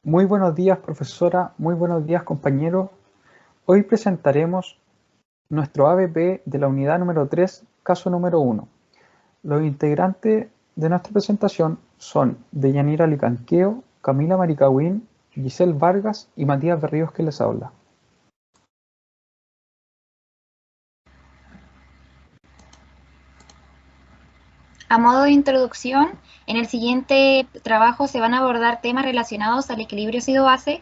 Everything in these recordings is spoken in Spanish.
Muy buenos días, profesora. Muy buenos días, compañeros. Hoy presentaremos nuestro ABP de la unidad número 3, caso número 1. Los integrantes de nuestra presentación son Deyanira Licanqueo, Camila Maricahuín, Giselle Vargas y Matías Berríos, que les habla. A modo de introducción, en el siguiente trabajo se van a abordar temas relacionados al equilibrio ácido-base,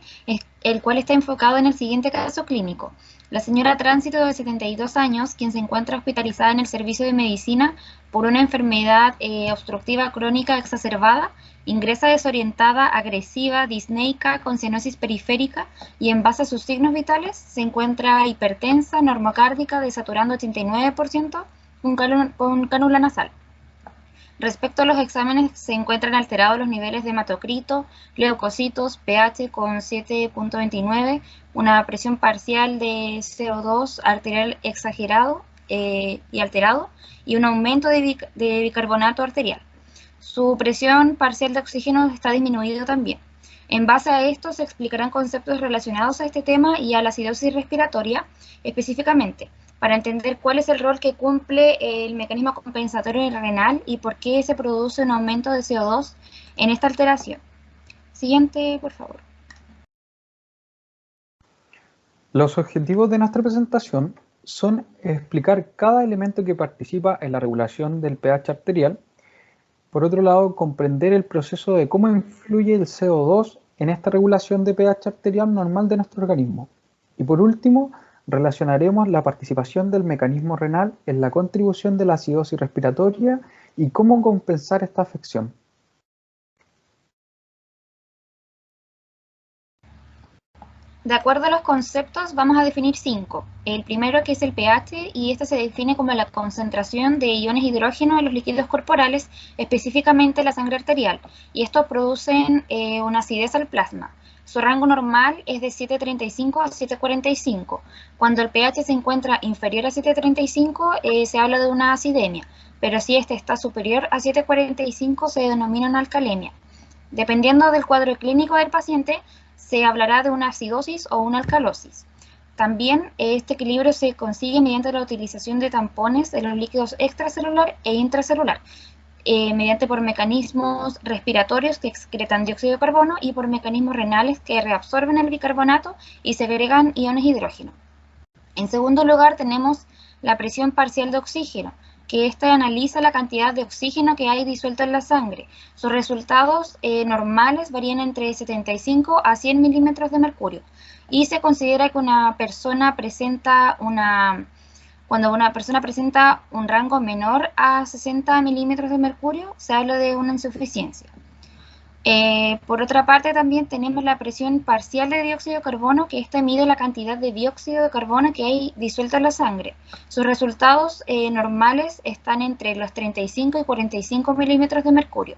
el cual está enfocado en el siguiente caso clínico. La señora Tránsito, de 72 años, quien se encuentra hospitalizada en el servicio de medicina por una enfermedad obstructiva crónica exacerbada, ingresa desorientada, agresiva, disneica, con cianosis periférica y en base a sus signos vitales se encuentra hipertensa, normocárdica, desaturando 89%, con cánula nasal. Respecto a los exámenes, se encuentran alterados los niveles de hematocrito, leucocitos, pH con 7.29, una presión parcial de CO2 arterial exagerado y alterado, y un aumento de bicarbonato arterial. Su presión parcial de oxígeno está disminuido también. En base a esto se explicarán conceptos relacionados a este tema y a la acidosis respiratoria específicamente, para entender cuál es el rol que cumple el mecanismo compensatorio renal y por qué se produce un aumento de CO2 en esta alteración. Siguiente, por favor. Los objetivos de nuestra presentación son explicar cada elemento que participa en la regulación del pH arterial. Por otro lado, comprender el proceso de cómo influye el CO2 en esta regulación de pH arterial normal de nuestro organismo. Y por último, relacionaremos la participación del mecanismo renal en la contribución de la acidosis respiratoria y cómo compensar esta afección. De acuerdo a los conceptos, vamos a definir 5. El primero, que es el pH, y este se define como la concentración de iones hidrógeno en los líquidos corporales, específicamente la sangre arterial, y estos producen una acidez al plasma. Su rango normal es de 7.35 a 7.45. Cuando el pH se encuentra inferior a 7.35, se habla de una acidemia, pero si este está superior a 7.45, se denomina una alcalemia. Dependiendo del cuadro clínico del paciente, se hablará de una acidosis o una alcalosis. También este equilibrio se consigue mediante la utilización de tampones de los líquidos extracelular e intracelular, mediante por mecanismos respiratorios que excretan dióxido de carbono y por mecanismos renales que reabsorben el bicarbonato y segregan iones hidrógeno. En segundo lugar, tenemos la presión parcial de oxígeno, que ésta analiza la cantidad de oxígeno que hay disuelto en la sangre. Sus resultados normales varían entre 75 a 100 milímetros de mercurio y se considera que cuando una persona presenta un rango menor a 60 milímetros de mercurio, se habla de una insuficiencia. Por otra parte, también tenemos la presión parcial de dióxido de carbono, que esta mide la cantidad de dióxido de carbono que hay disuelto en la sangre. Sus resultados normales están entre los 35 y 45 milímetros de mercurio.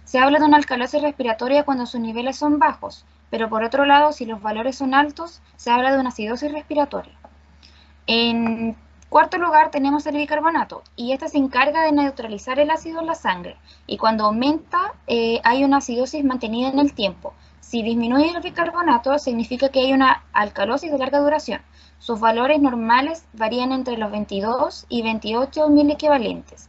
Se habla de una alcalosis respiratoria cuando sus niveles son bajos, pero por otro lado, si los valores son altos, se habla de una acidosis respiratoria. En cuarto lugar, tenemos el bicarbonato, y este se encarga de neutralizar el ácido en la sangre, y cuando aumenta hay una acidosis mantenida en el tiempo. Si disminuye el bicarbonato, significa que hay una alcalosis de larga duración. Sus valores normales varían entre los 22 y 28 mil equivalentes.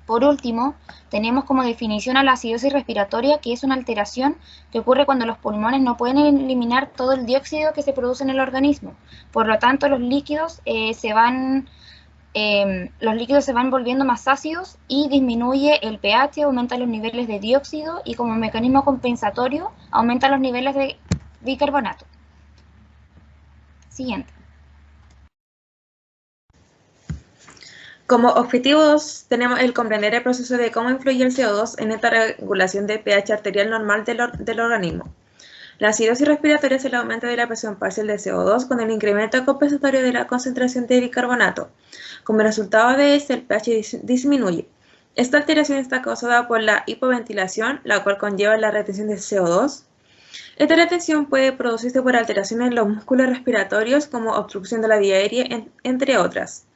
Por último, tenemos como definición a la acidosis respiratoria, que es una alteración que ocurre cuando los pulmones no pueden eliminar todo el dióxido que se produce en el organismo. Por lo tanto, los líquidos se van volviendo más ácidos y disminuye el pH, aumenta los niveles de dióxido y como mecanismo compensatorio aumenta los niveles de bicarbonato. Siguiente. Como objetivos tenemos el comprender el proceso de cómo influye el CO2 en esta regulación del pH arterial normal del organismo. La acidosis respiratoria es el aumento de la presión parcial de CO2 con el incremento compensatorio de la concentración de bicarbonato. Como resultado de este, el pH disminuye. Esta alteración está causada por la hipoventilación, la cual conlleva la retención de CO2. Esta retención puede producirse por alteraciones en los músculos respiratorios como obstrucción de la vía aérea, entre otras.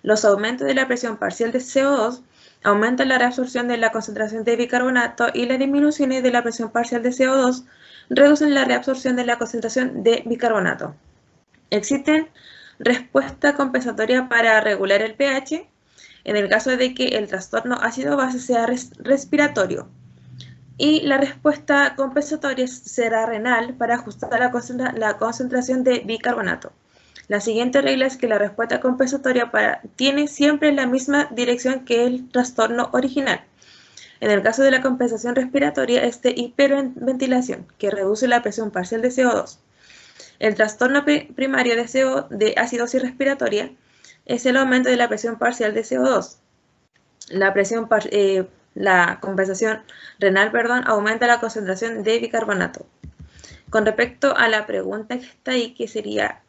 Los aumentos de la presión parcial de CO2 aumentan la reabsorción de la concentración de bicarbonato y las disminuciones de la presión parcial de CO2 reducen la reabsorción de la concentración de bicarbonato. Existen respuesta compensatoria para regular el pH en el caso de que el trastorno ácido-base sea respiratorio, y la respuesta compensatoria será renal para ajustar la concentración de bicarbonato. La siguiente regla es que la respuesta compensatoria tiene siempre la misma dirección que el trastorno original. En el caso de la compensación respiratoria es de hiperventilación, que reduce la presión parcial de CO2. El trastorno primario de acidosis respiratoria es el aumento de la presión parcial de CO2. La compensación renal, aumenta la concentración de bicarbonato. Con respecto a la pregunta que está ahí, que sería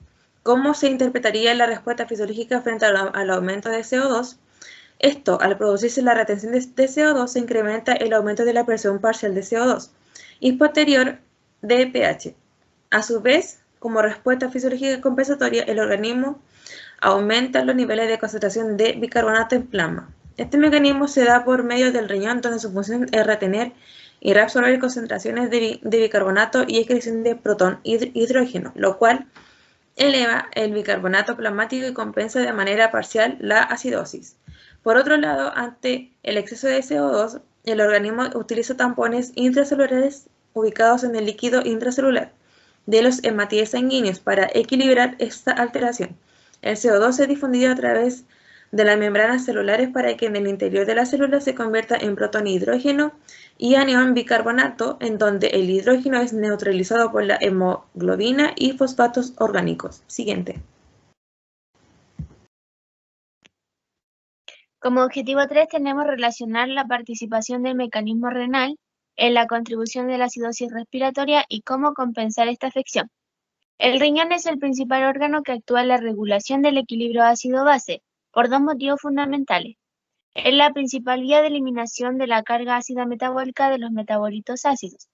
¿cómo se interpretaría la respuesta fisiológica frente al aumento de CO2? Esto, al producirse la retención de CO2, se incrementa el aumento de la presión parcial de CO2 y posterior de pH. A su vez, como respuesta fisiológica compensatoria, el organismo aumenta los niveles de concentración de bicarbonato en plasma. Este mecanismo se da por medio del riñón, donde su función es retener y reabsorber concentraciones de bicarbonato y excreción de protón hidrógeno, lo cual eleva el bicarbonato plasmático y compensa de manera parcial la acidosis. Por otro lado, ante el exceso de CO2, el organismo utiliza tampones intracelulares ubicados en el líquido intracelular de los hematíes sanguíneos para equilibrar esta alteración. El CO2 es difundido a través de las membranas celulares para que en el interior de la célula se convierta en protón y hidrógeno y anión bicarbonato, en donde el hidrógeno es neutralizado por la hemoglobina y fosfatos orgánicos. Siguiente. Como objetivo 3 tenemos relacionar la participación del mecanismo renal en la contribución de la acidosis respiratoria y cómo compensar esta afección. El riñón es el principal órgano que actúa en la regulación del equilibrio ácido-base, por dos motivos fundamentales. Es la principal vía de eliminación de la carga ácida metabólica de los metabolitos ácidos.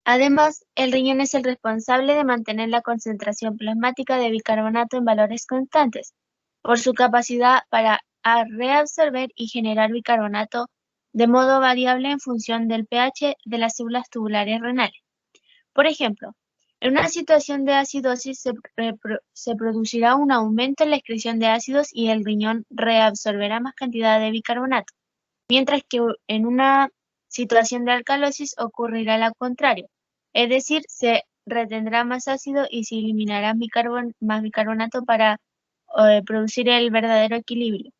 Además, el riñón es el responsable de mantener la concentración plasmática de bicarbonato en valores constantes, por su capacidad para reabsorber y generar bicarbonato de modo variable en función del pH de las células tubulares renales. Por ejemplo, en una situación de acidosis se producirá un aumento en la excreción de ácidos y el riñón reabsorberá más cantidad de bicarbonato, mientras que en una situación de alcalosis ocurrirá lo contrario, es decir, se retendrá más ácido y se eliminará más bicarbonato para producir el verdadero equilibrio.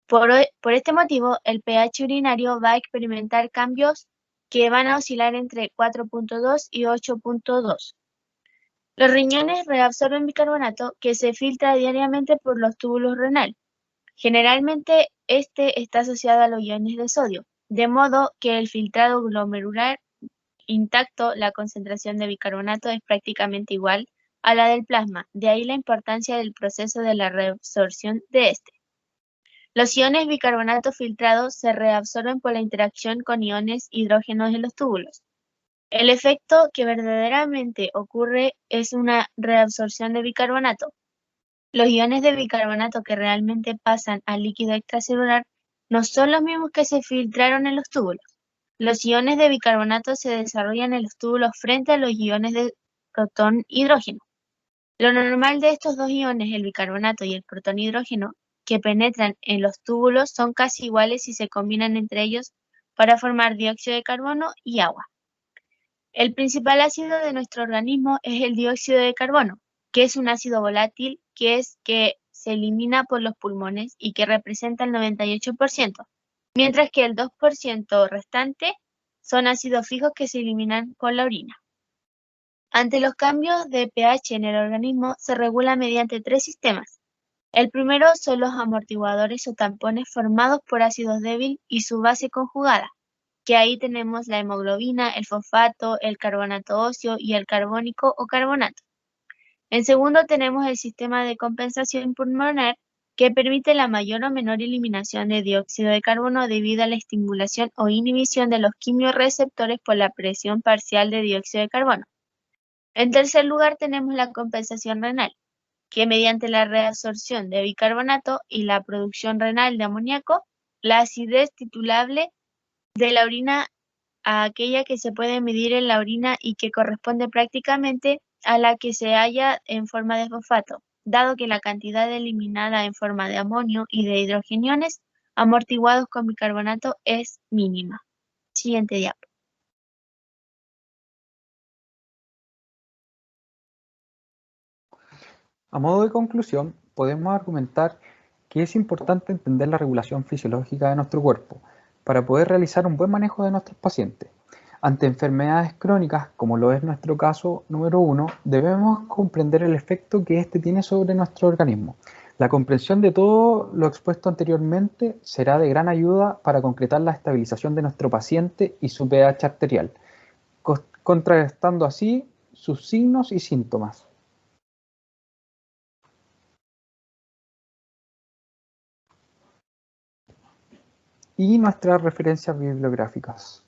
Por este motivo, el pH urinario va a experimentar cambios que van a oscilar entre 4.2 y 8.2. Los riñones reabsorben bicarbonato que se filtra diariamente por los túbulos renales. Generalmente, este está asociado a los iones de sodio, de modo que el filtrado glomerular intacto, la concentración de bicarbonato es prácticamente igual a la del plasma, de ahí la importancia del proceso de la reabsorción de este. Los iones bicarbonato filtrados se reabsorben por la interacción con iones hidrógenos en los túbulos. El efecto que verdaderamente ocurre es una reabsorción de bicarbonato. Los iones de bicarbonato que realmente pasan al líquido extracelular no son los mismos que se filtraron en los túbulos. Los iones de bicarbonato se desarrollan en los túbulos frente a los iones de protón hidrógeno. Lo normal de estos dos iones, el bicarbonato y el protón hidrógeno, que penetran en los túbulos son casi iguales si se combinan entre ellos para formar dióxido de carbono y agua. El principal ácido de nuestro organismo es el dióxido de carbono, que es un ácido volátil que se elimina por los pulmones y que representa el 98%, mientras que el 2% restante son ácidos fijos que se eliminan por la orina. Ante los cambios de pH en el organismo se regula mediante tres sistemas. El primero son los amortiguadores o tampones formados por ácidos débiles y su base conjugada, que ahí tenemos la hemoglobina, el fosfato, el carbonato óseo y el carbónico o carbonato. En segundo tenemos el sistema de compensación pulmonar, que permite la mayor o menor eliminación de dióxido de carbono debido a la estimulación o inhibición de los quimiorreceptores por la presión parcial de dióxido de carbono. En tercer lugar tenemos la compensación renal, que mediante la reabsorción de bicarbonato y la producción renal de amoníaco, la acidez titulable de la orina a aquella que se puede medir en la orina y que corresponde prácticamente a la que se halla en forma de fosfato, dado que la cantidad eliminada en forma de amonio y de hidrogeniones amortiguados con bicarbonato es mínima. Siguiente diapo. A modo de conclusión, podemos argumentar que es importante entender la regulación fisiológica de nuestro cuerpo para poder realizar un buen manejo de nuestros pacientes. Ante enfermedades crónicas, como lo es nuestro caso número 1, debemos comprender el efecto que éste tiene sobre nuestro organismo. La comprensión de todo lo expuesto anteriormente será de gran ayuda para concretar la estabilización de nuestro paciente y su pH arterial, contrarrestando así sus signos y síntomas. Y nuestras referencias bibliográficas.